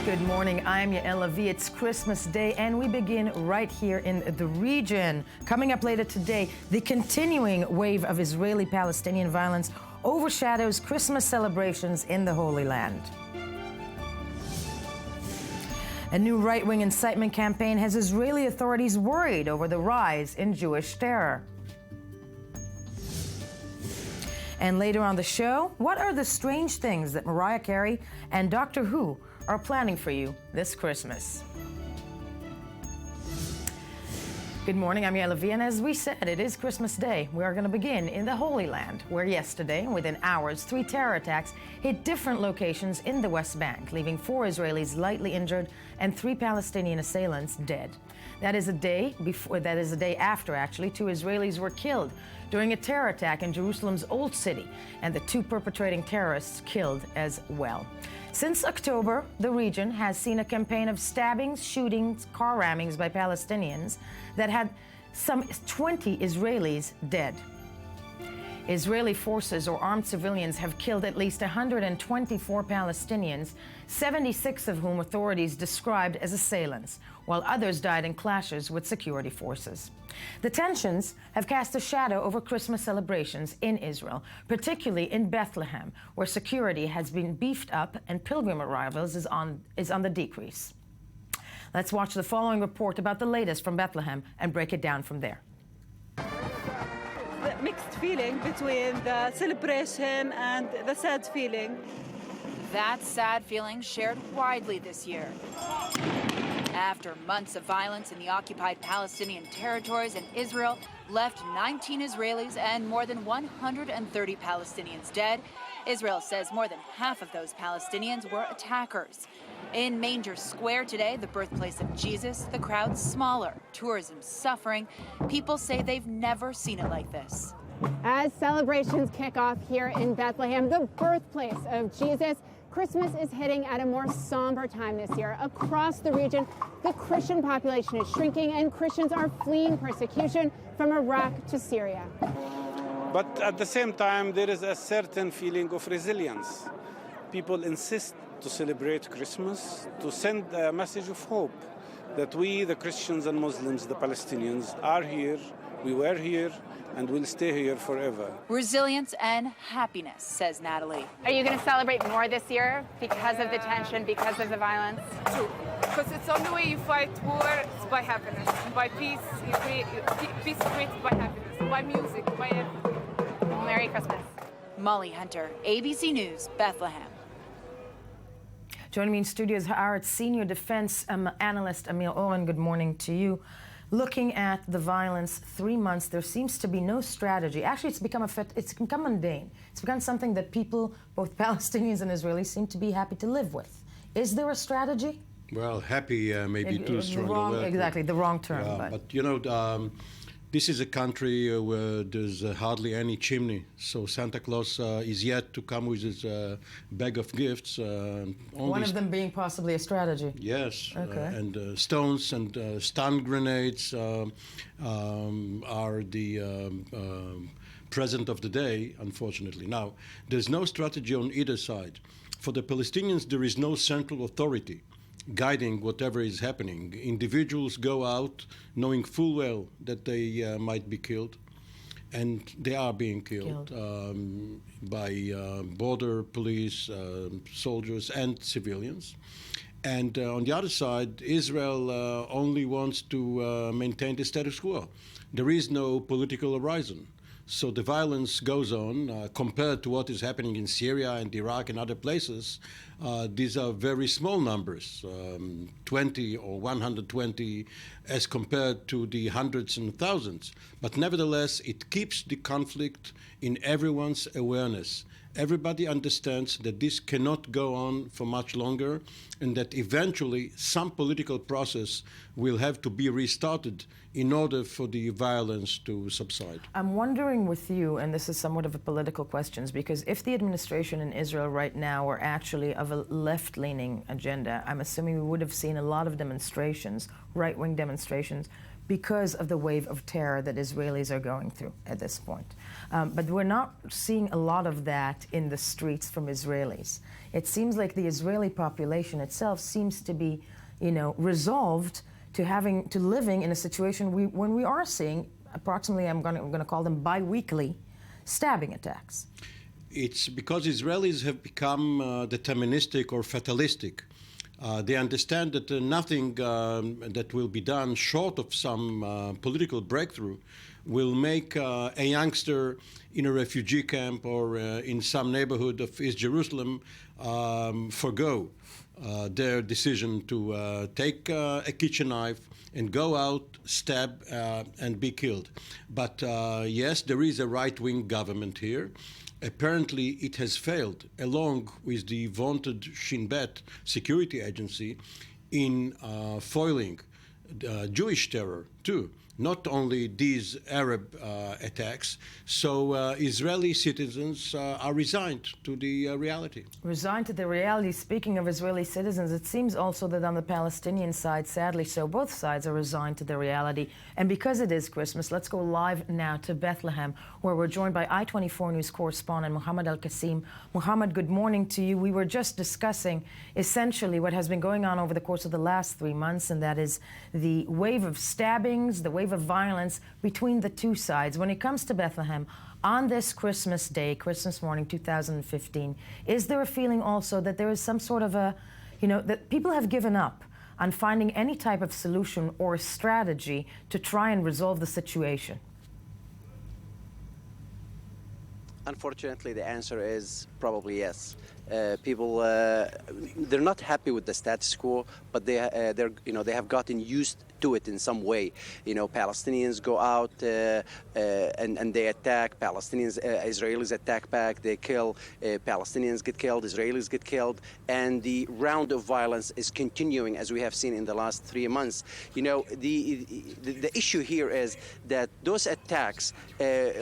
Good morning, I'm Yael Lavie. It's Christmas Day and we begin right here in the region. Coming up later today, the continuing wave of Israeli-Palestinian violence overshadows Christmas celebrations in the Holy Land. A new right-wing incitement campaign has Israeli authorities worried over the rise in Jewish terror. And later on the show, what are the strange things that Mariah Carey and Doctor Who are planning for you this Christmas? Good morning, I'm Yael Lavie, and as we said, it is Christmas Day. We are going to begin in the Holy Land, where yesterday, within hours, 3 terror attacks hit different locations in the West Bank, leaving 4 Israelis lightly injured and 3 Palestinian assailants dead. That is a day after, actually, 2 Israelis were killed during a terror attack in Jerusalem's Old City, and the 2 perpetrating terrorists killed as well. Since October, the region has seen a campaign of stabbings, shootings, car rammings by Palestinians that had some 20 Israelis dead. Israeli forces or armed civilians have killed at least 124 Palestinians, 76 of whom authorities described as assailants, while others died in clashes with security forces. The tensions have cast a shadow over Christmas celebrations in Israel, particularly in Bethlehem, where security has been beefed up and pilgrim arrivals is on the decrease. Let's watch the following report about the latest from Bethlehem and break it down from there. The mixed feeling between the celebration and the sad feeling. That sad feeling shared widely this year. After months of violence in the occupied Palestinian territories and Israel left 19 Israelis and more than 130 Palestinians dead, Israel says more than half of those Palestinians were attackers. In Manger Square today, the birthplace of Jesus, the crowd's smaller, tourism suffering. People say they've never seen it like this. As celebrations kick off here in Bethlehem, the birthplace of Jesus, Christmas is hitting at a more somber time this year. Across the region, the Christian population is shrinking and Christians are fleeing persecution from Iraq to Syria. But at the same time, there is a certain feeling of resilience. People insist to celebrate Christmas, to send a message of hope that we, the Christians and Muslims, the Palestinians, are here, we were here, and will stay here forever. Resilience and happiness, says Natalie. Are you going to celebrate more this year because of the tension, because of the violence? True, because it's the only way you fight war is by happiness, by peace. You create peace created by happiness, by music, by everything. Merry Christmas. Molly Hunter, ABC News, Bethlehem. Joining me in studio is Haaretz senior defense analyst Amir Oren. Good morning to you. Looking at the violence, 3 months, there seems to be no strategy. Actually, it's become mundane. It's become something that people, both Palestinians and Israelis, seem to be happy to live with. Is there a strategy? Well, happy may be too strong a word. Exactly, the wrong term. But you know, this is a country where there's hardly any chimney. So Santa Claus is yet to come with his bag of gifts. One of them being possibly a strategy. Yes. Okay. And stones and stun grenades are the present of the day, unfortunately. Now, there's no strategy on either side. For the Palestinians, there is no central authority guiding whatever is happening. Individuals go out knowing full well that they might be killed, and they are being killed. By border police, soldiers, and civilians. And on the other side, Israel only wants to maintain the status quo. There is no political horizon. So the violence goes on. Compared to what is happening in Syria and Iraq and other places, these are very small numbers, 20 or 120 as compared to the hundreds and thousands. But nevertheless, it keeps the conflict in everyone's awareness. Everybody understands that this cannot go on for much longer and that eventually some political process will have to be restarted in order for the violence to subside. I'm wondering with you, and this is somewhat of a political question, because if the administration in Israel right now were actually of a left-leaning agenda, I'm assuming we would have seen a lot of demonstrations, right-wing demonstrations, because of the wave of terror that Israelis are going through at this point. But we're not seeing a lot of that in the streets from Israelis. It seems like the Israeli population itself seems to be, resolved to living in a situation when we are seeing approximately, I'm going to call them bi-weekly, stabbing attacks. It's because Israelis have become deterministic or fatalistic. They understand that nothing that will be done short of some political breakthrough will make a youngster in a refugee camp or in some neighborhood of East Jerusalem forgo their decision to take a kitchen knife and go out, stab, and be killed. But yes, there is a right-wing government here. Apparently, it has failed, along with the vaunted Shin Bet security agency, in foiling Jewish terror, too. Not only these Arab attacks. So Israeli citizens are resigned to the reality. Resigned to the reality. Speaking of Israeli citizens, it seems also that on the Palestinian side, sadly so, both sides are resigned to the reality. And because it is Christmas, let's go live now to Bethlehem, where we're joined by I-24 News correspondent Mohammed Al-Qasim. Mohammed, good morning to you. We were just discussing essentially what has been going on over the course of the last 3 months, and that is the wave of stabbings, the wave of violence between the two sides. When it comes to Bethlehem, on this Christmas day, Christmas morning 2015, is there a feeling also that there is some sort of that people have given up on finding any type of solution or strategy to try and resolve the situation? Unfortunately, the answer is probably yes. People, they're not happy with the status quo, but they have gotten used to it in some way. Palestinians go out and they attack. Israelis attack back. They kill. Palestinians get killed. Israelis get killed, and the round of violence is continuing, as we have seen in the last 3 months. The issue here is that those attacks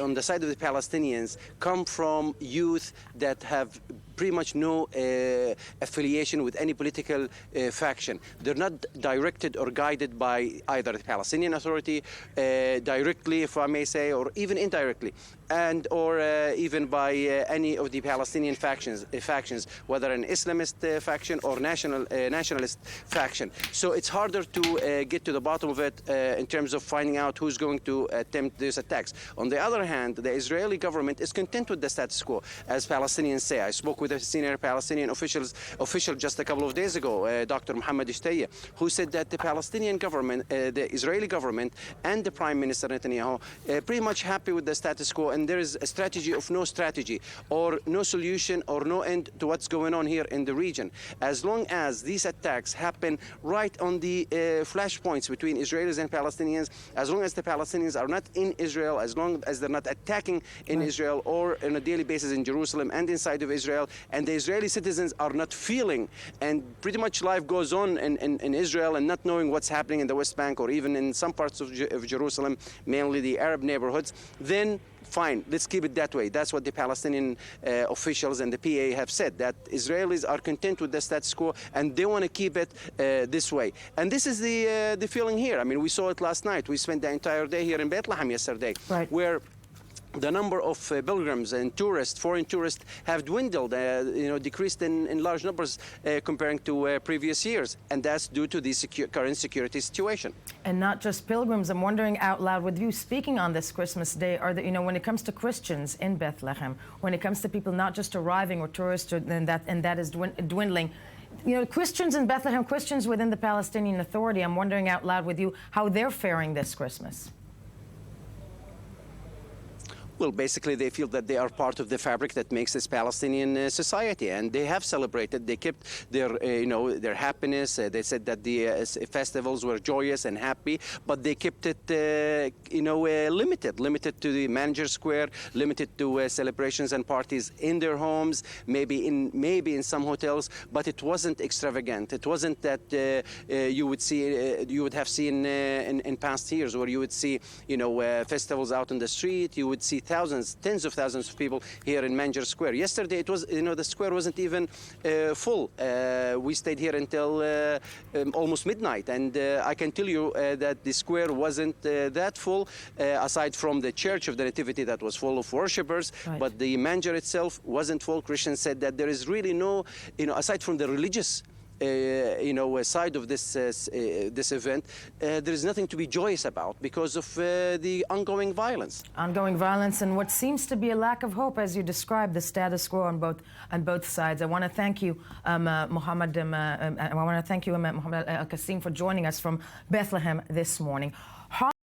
on the side of the Palestinians come from youth that have pretty much no affiliation with any political faction. They're not directed or guided by either the Palestinian Authority directly, if I may say, or even indirectly, and or even by any of the Palestinian factions, whether an Islamist faction or nationalist faction. So it's harder to get to the bottom of it in terms of finding out who's going to attempt these attacks. On the other hand, the Israeli government is content with the status quo, as Palestinians say. I spoke with a senior Palestinian official just a couple of days ago, Dr. Mohammed Ishtaya, who said that the Palestinian government, the Israeli government, and the Prime Minister Netanyahu pretty much happy with the status quo, and there is a strategy of no strategy, or no solution, or no end to what's going on here in the region. As long as these attacks happen right on the flashpoints between Israelis and Palestinians, as long as the Palestinians are not in Israel, as long as they're not attacking in Israel or on a daily basis in Jerusalem and inside of Israel, and the Israeli citizens are not feeling, and pretty much life goes on in Israel and not knowing what's happening in the West Bank or even in some parts of Jerusalem, mainly the Arab neighborhoods, then fine, let's keep it that way. That's what the Palestinian officials and the PA have said, that Israelis are content with the status quo and they want to keep it this way. And this is the feeling here. I mean, we saw it last night. We spent the entire day here in Bethlehem yesterday, where the number of pilgrims and tourists, foreign tourists, have dwindled, decreased in large numbers comparing to previous years, and that's due to the current security situation. And not just pilgrims. I'm wondering out loud, with you speaking on this Christmas day, when it comes to Christians in Bethlehem, when it comes to people not just arriving or tourists, and that is dwindling. Christians in Bethlehem, Christians within the Palestinian Authority. I'm wondering out loud with you how they're faring this Christmas. Well, basically, they feel that they are part of the fabric that makes this Palestinian society, and they have celebrated. They kept their happiness. They said that the festivals were joyous and happy, but they kept it, limited to the Manager Square, limited to celebrations and parties in their homes, maybe in some hotels, but it wasn't extravagant. It wasn't that you would have seen in past years, where you would see, festivals out on the street. You would see thousands, tens of thousands of people here in Manger Square. Yesterday, it was, the square wasn't even full. We stayed here until almost midnight, and I can tell you that the square wasn't that full, aside from the Church of the Nativity that was full of worshippers, Right. but the manger itself wasn't full. Christians said that there is really no, aside from the religious side of this event, there is nothing to be joyous about because of the ongoing violence. Ongoing violence and what seems to be a lack of hope, as you described the status quo on both sides. I want to thank you, Mohammed Al-Qasim, for joining us from Bethlehem this morning.